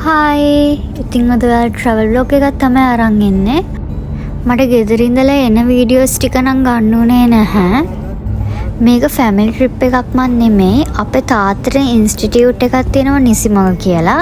Hi ඉතින් අද travel vlog එකක් තමයි අරන් ඉන්නේ. මට ගෙදර ඉඳලා එන වීඩියෝස් ටික නම් ගන්න උනේ නැහැ. මේක ෆැමිලි ට්‍රිප් එකක්වත් නෙමෙයි. අපේ තාත්තට ඉන්ස්ටිටියුට් එකක් තියෙනවා නිසිමග කියලා.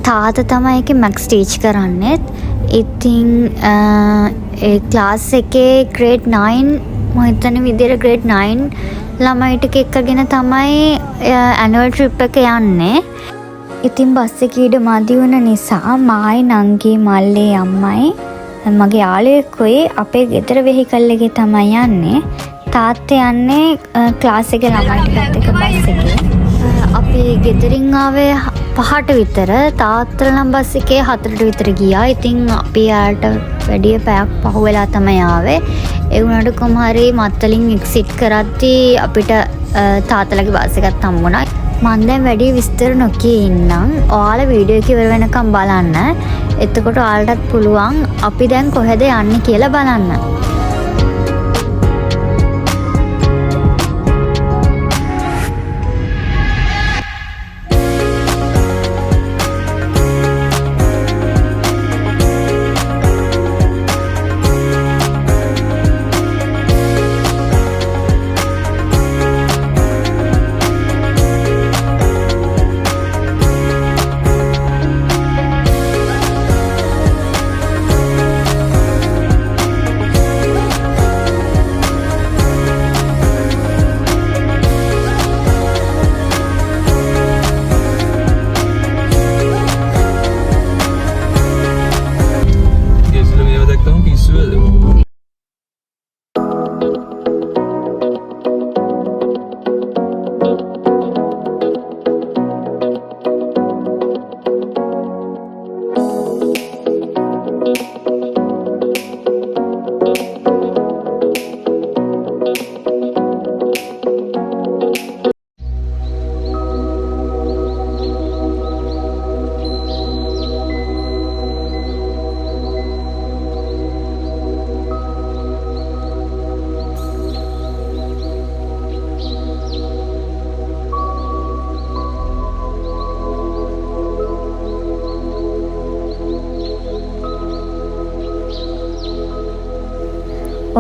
තාත්තා තමයි ඒකේ මැක්ස් ටීච් කරන්නේ. ඉතින් ඒ ක්ලාස් එකේ ග්‍රේඩ් 9 මම හිතන විදිහට ග්‍රේඩ් 9 ළමයි ටික එක්කගෙන තමයි ඇනුවල් ට්‍රිප් එක යන්නේ. ඉතින් බස් එකේ ඉඩ මදි වුණ නිසා මායි නංගි මල්ලේ අම්මයි මගේ යාළුවෙකුයි අපේ ගෙදර වෙහිකල් එකේ තමයි යන්නේ. තාත්තා යන්නේ ක්ලාස් එකේ ළමයි ටිකත් එක්ක බස් එකේ. අපි ගෙදරින් ආවේ 5ට විතර. තාත්තලා නම් බස් එකේ 4ට විතර ගියා. ඉතින් අපි යාට වැඩි පැයක් පහු වෙලා තමයි ආවේ. ඒ වුණාට කොහොම හරි මත්තලින් එක්සිට් කරද්දී අපිට තාත්තලාගේ බස් එකක් හම්බුණා. මම දැන් වැඩි විස්තර නොකිය ඉන්නම්. ඔයාලා වීඩියෝ එක ඉවර වෙනකම් බලන්න. එතකොට ඔයාලටත් පුළුවන් අපි දැන් කොහෙද යන්නේ කියලා බලන්න.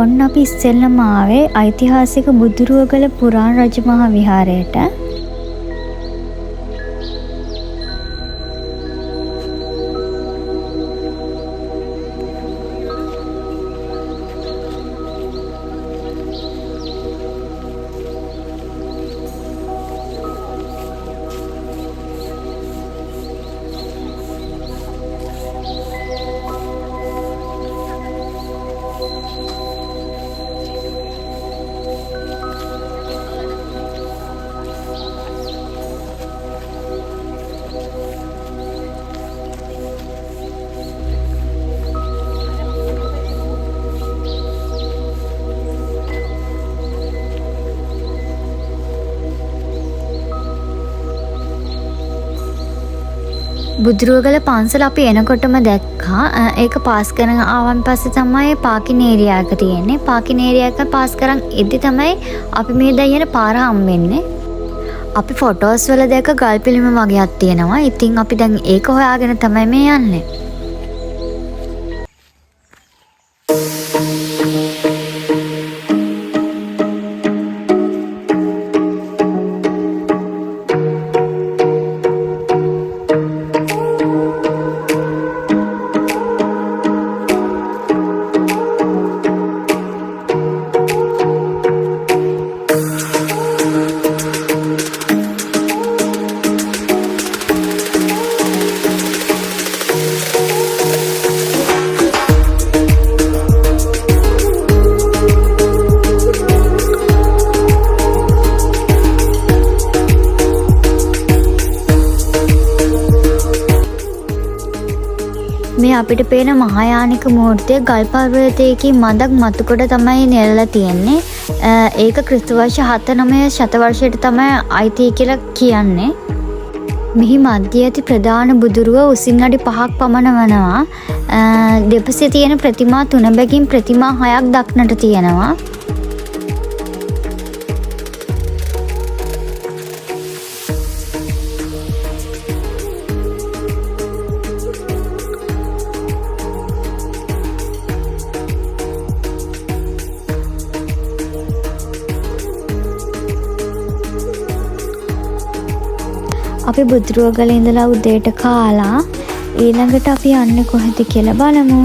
ඔන්න අපි ඉස්සෙල්ලම ආවේ ඓතිහාසික බුදුරුවගල පුරාණ රජමහා විහාරයට. බුදුරුවගල පන්සල අපි එනකොටම දැක්කා. ඒක පාස් කරන ආවන් පස්සේ තමයි පාකින් ඒරියා එක තියෙන්නේ. පාකින් ඒරියා එක පාස් කරන් ඉද්දි තමයි අපි මේ දැන් යන පාර හම්බෙන්නේ. අපි ෆොටෝස් වල දැක ගල් පිළිම වගේක් තියෙනවා. ඉතින් අපි දැන් ඒක හොයාගෙන තමයි මේ යන්නේ. මේ අපිට පේන මහායානික මූර්තිය ගල් පර්වතයකින් මඳක් මතුකොට තමයි නෙලලා තියෙන්නේ. ඒක ක්‍රිස්තු වර්ෂ 79 ශතවර්ෂයට තමයි අයිති කියලා කියන්නේ. මෙහි මැදේ ඇති ප්‍රධාන බුදුරුව උසින් අඩි 5ක් පමණ වනවා. දෙපසේ තියෙන ප්‍රතිමා 3 බැගින් ප්‍රතිමා 6ක් දක්නට තියෙනවා. අපි බුදුරුවගල ඉඳලා උදේට කාලා ඊළඟට අපි යන්නේ කොහෙද කියලා බලමු.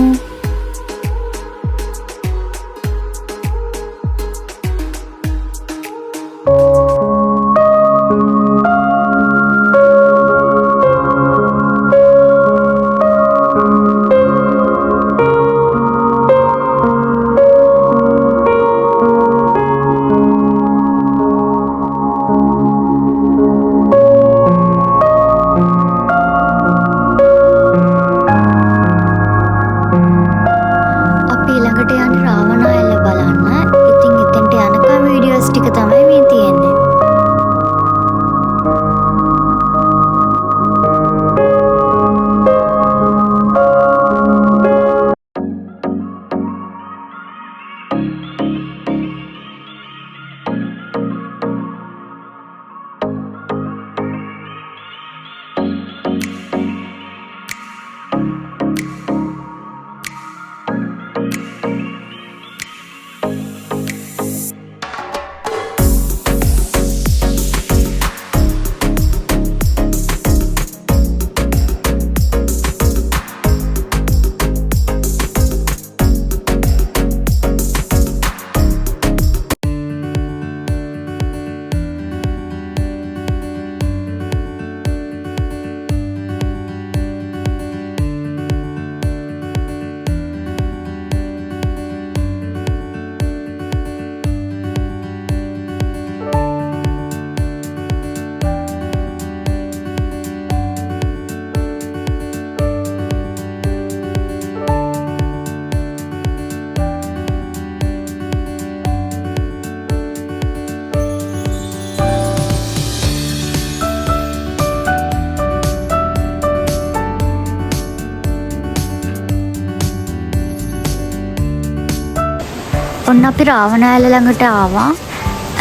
ඔන්න අපි රාවණෑල ළඟට ආවා.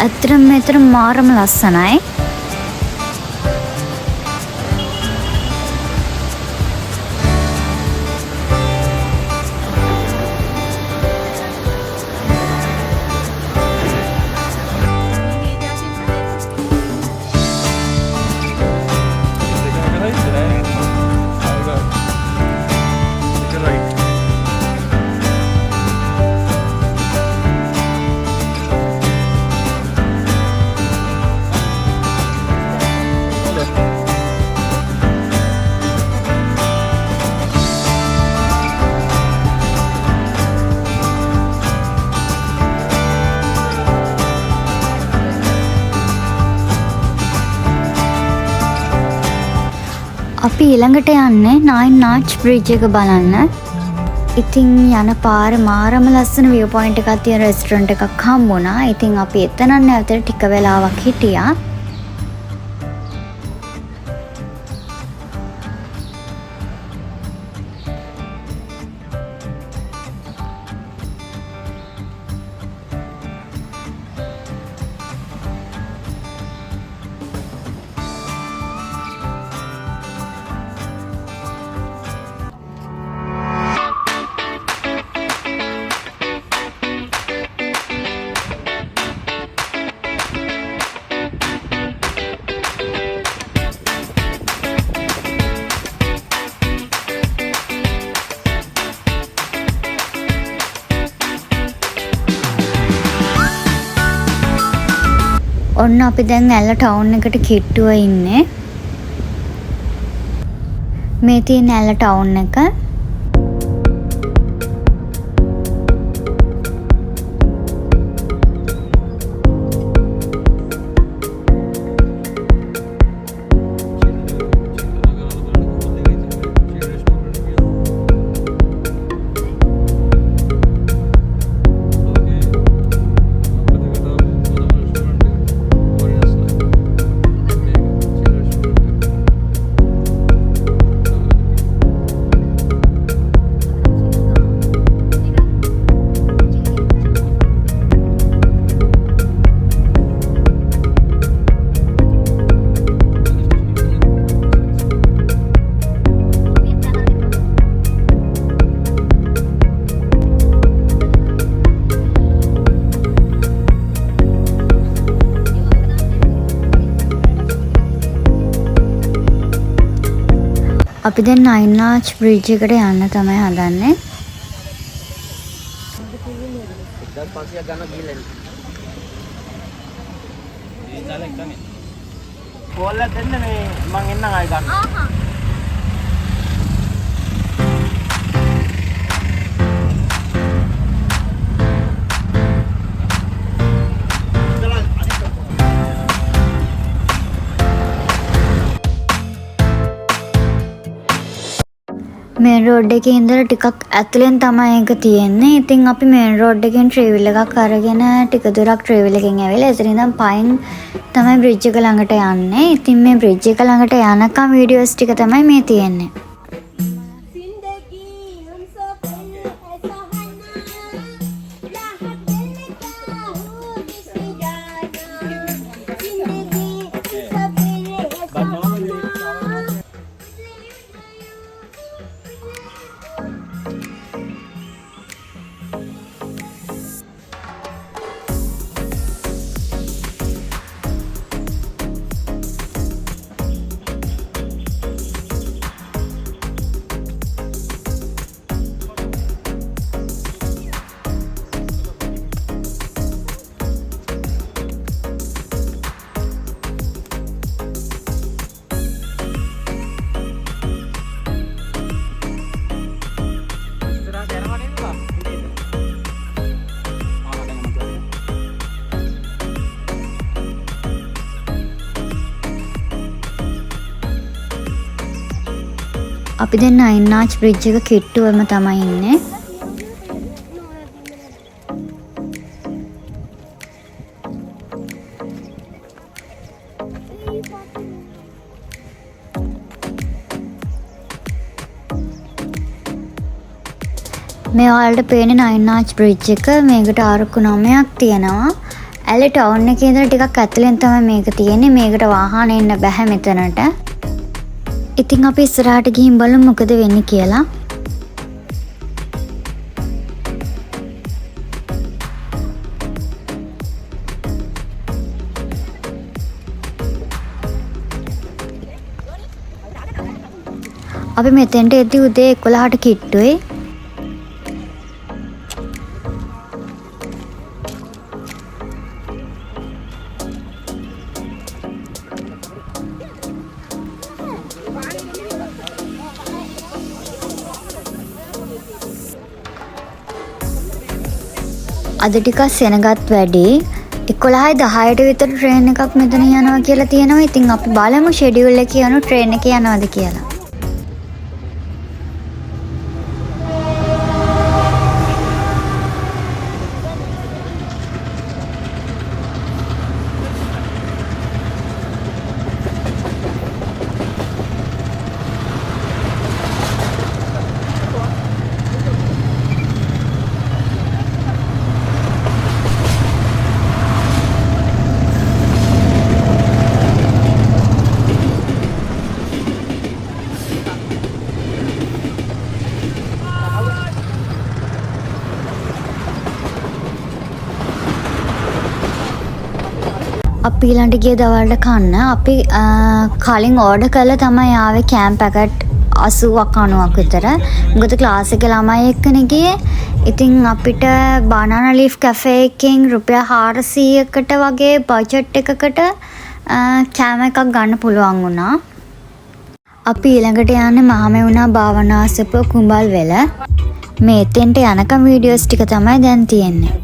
ඇත්තටම මෙතන මාරම ලස්සනයි. අපි ඊළඟට යන්නේ නයින් ආර්ච් බ්‍රිජ් එක බලන්න. ඉතින් යන පාරේ මාරම ලස්සන view point එකක් තියෙන රෙස්ටොරන්ට් එකක් හම්බුණා. ඉතින් අපි එතන නැවතට ටික වෙලාවක් හිටියා. ඔන්න අපි දැන් ඇල්ල ටවුන් එකට කිට්ටුව ඉන්නේ. මේ තියෙන ඇල්ල ටවුන් එක. අපි දැන් නයින් ආච් බ්‍රිජ් එකට යන්න තමයි හදන්නේ. 1500ක් ගන්න ගිහලා එන්න. මේ දාලා එකම. කෝල් එක දෙන්න මේ මං එන්නම් ආයෙ ගන්න. මේන් රෝඩ් එකේ ඉඳලා ටිකක් ඇතුලෙන් තමයි ඒක තියෙන්නේ. ඉතින් අපි මේන් රෝඩ් එකෙන් ට්‍රේවල් එකක් අරගෙන ටික දුරක් ට්‍රේවල් එකෙන් ඇවිල්ලා එතන ඉඳන් පයින් තමයි බ්‍රිජ් එක ළඟට යන්නේ. ඉතින් මේ බ්‍රිජ් එක ළඟට යනකම් වීඩියෝස් ටික තමයි මේ තියෙන්නේ. අපි දැන් නයින් ආච් බ්‍රිජ් එක කිට්ටුවම තමයි ඉන්නේ. මේ ඔයාලට පේන නයින් ආච් බ්‍රිජ් එක මේකට ආරක්කු 9ක් තියෙනවා. ඇලි ටවුන් එකේ ඉඳලා ටිකක් ඇතුලෙන් තමයි මේක තියෙන්නේ. මේකට වාහන එන්න බෑ මෙතනට. ඉතින් අපි ඉස්සරහට ගිහින් බලමු මොකද වෙන්නේ කියලා. අපි මෙතෙන්ට එද්දි උදේ 11ට කිට්ටුවේ. අද ටිකක් සෙනගත් වැඩි. 11:10ට විතර ට්‍රේන් එකක් මෙතන යනවා කියලා තියෙනවා. ඉතින් අපි බලමු ෂෙඩියුල් එකේ යන ට්‍රේන් එක යනවාද කියලා. අපි ඊළඟට ගිය දවල්ට කන්න අපි කලින් ඕඩර් කරලා තමයි ආවේ කෑම් පැකට් 80ක් 90ක් විතර. මොකද ක්ලාස් එකේ ළමයි එක්කනේ ගියේ. ඉතින් අපිට බනානා ලීෆ් කැෆේ එකෙන් රුපියල් 400කට වගේ බජට් එකකට කෑම එකක් ගන්න පුළුවන් වුණා. අපි ඊළඟට යන්නේ මහමෙවුනා භාවනාසප කුඹල් වෙල. මේ එතෙන්ට යනකම් වීඩියෝස් ටික තමයි දැන් තියෙන්නේ.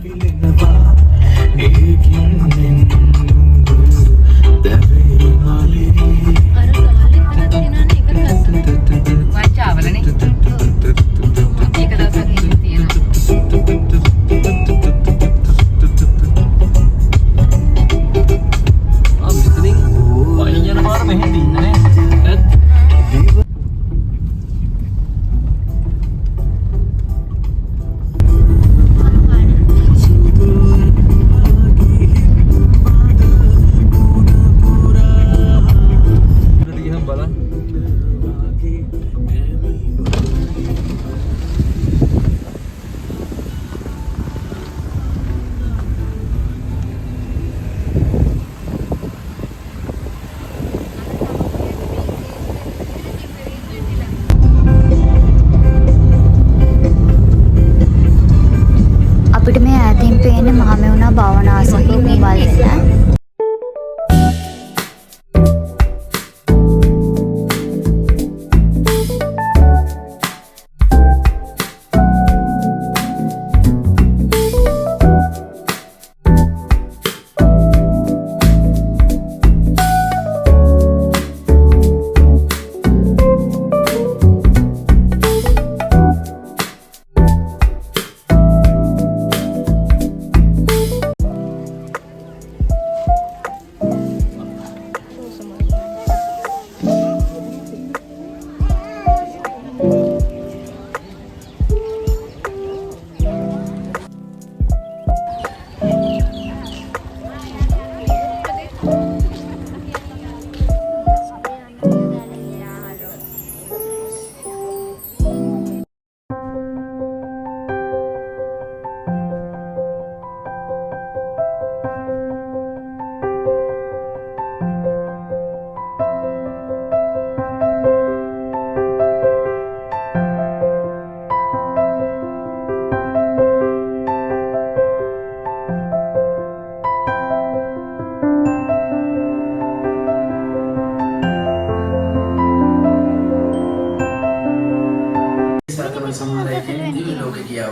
පහළ වෙන්න.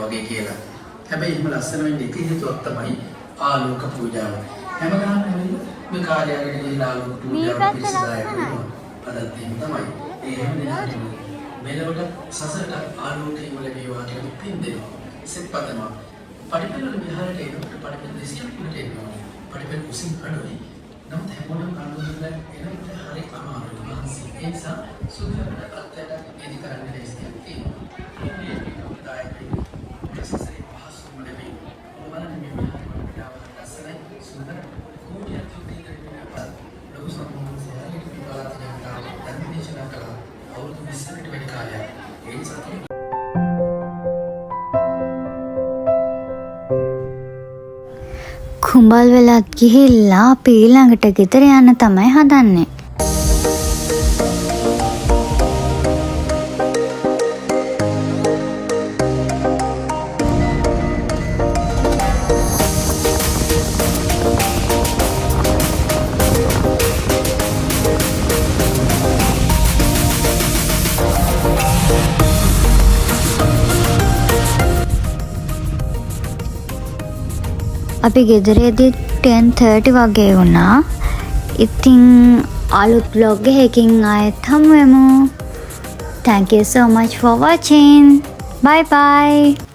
වගේ කියලා. හැබැයි එහෙම ලස්සන වෙන්නේ එක හේතුවක් තමයි ආලෝක පූජාව. හැමදාම මේ කාර්යාලයට ගිහින් ආලෝක පූජාව පිළිසදාය කරනවා. අදත් එහෙම තමයි. ඒ හැම දිනකටම මෙලොවට සසරට ආලෝකයෙන් ලැබේවා කියලා පින් දෙනවා. සෙත්පතනවා. පරිපූර්ණ විහාරයට එනකොට පරිපූර්ණ 200කට එනවා. පරිපූර්ණ කුසින් අඩුයි. නමුත් හැමෝටම ආලෝකයෙන් එනකොට හරි අමාරුයි. මහන්සි. ඒ නිසා සුදුසුකට අත්යට එදි කරන්න දෙයක් තියෙනවා. කුඹල් වෙලත් ගිහිල්ලා අපි ඊළඟට ගෙදර යන්න තමයි හදන්නේ. අපි ගෙදරේදී 10:30 වගේ වුණා. ඉතින් අලුත් vlog එකකින් ආයෙත් හමු වෙමු. Thank you so much for watching. Bye bye.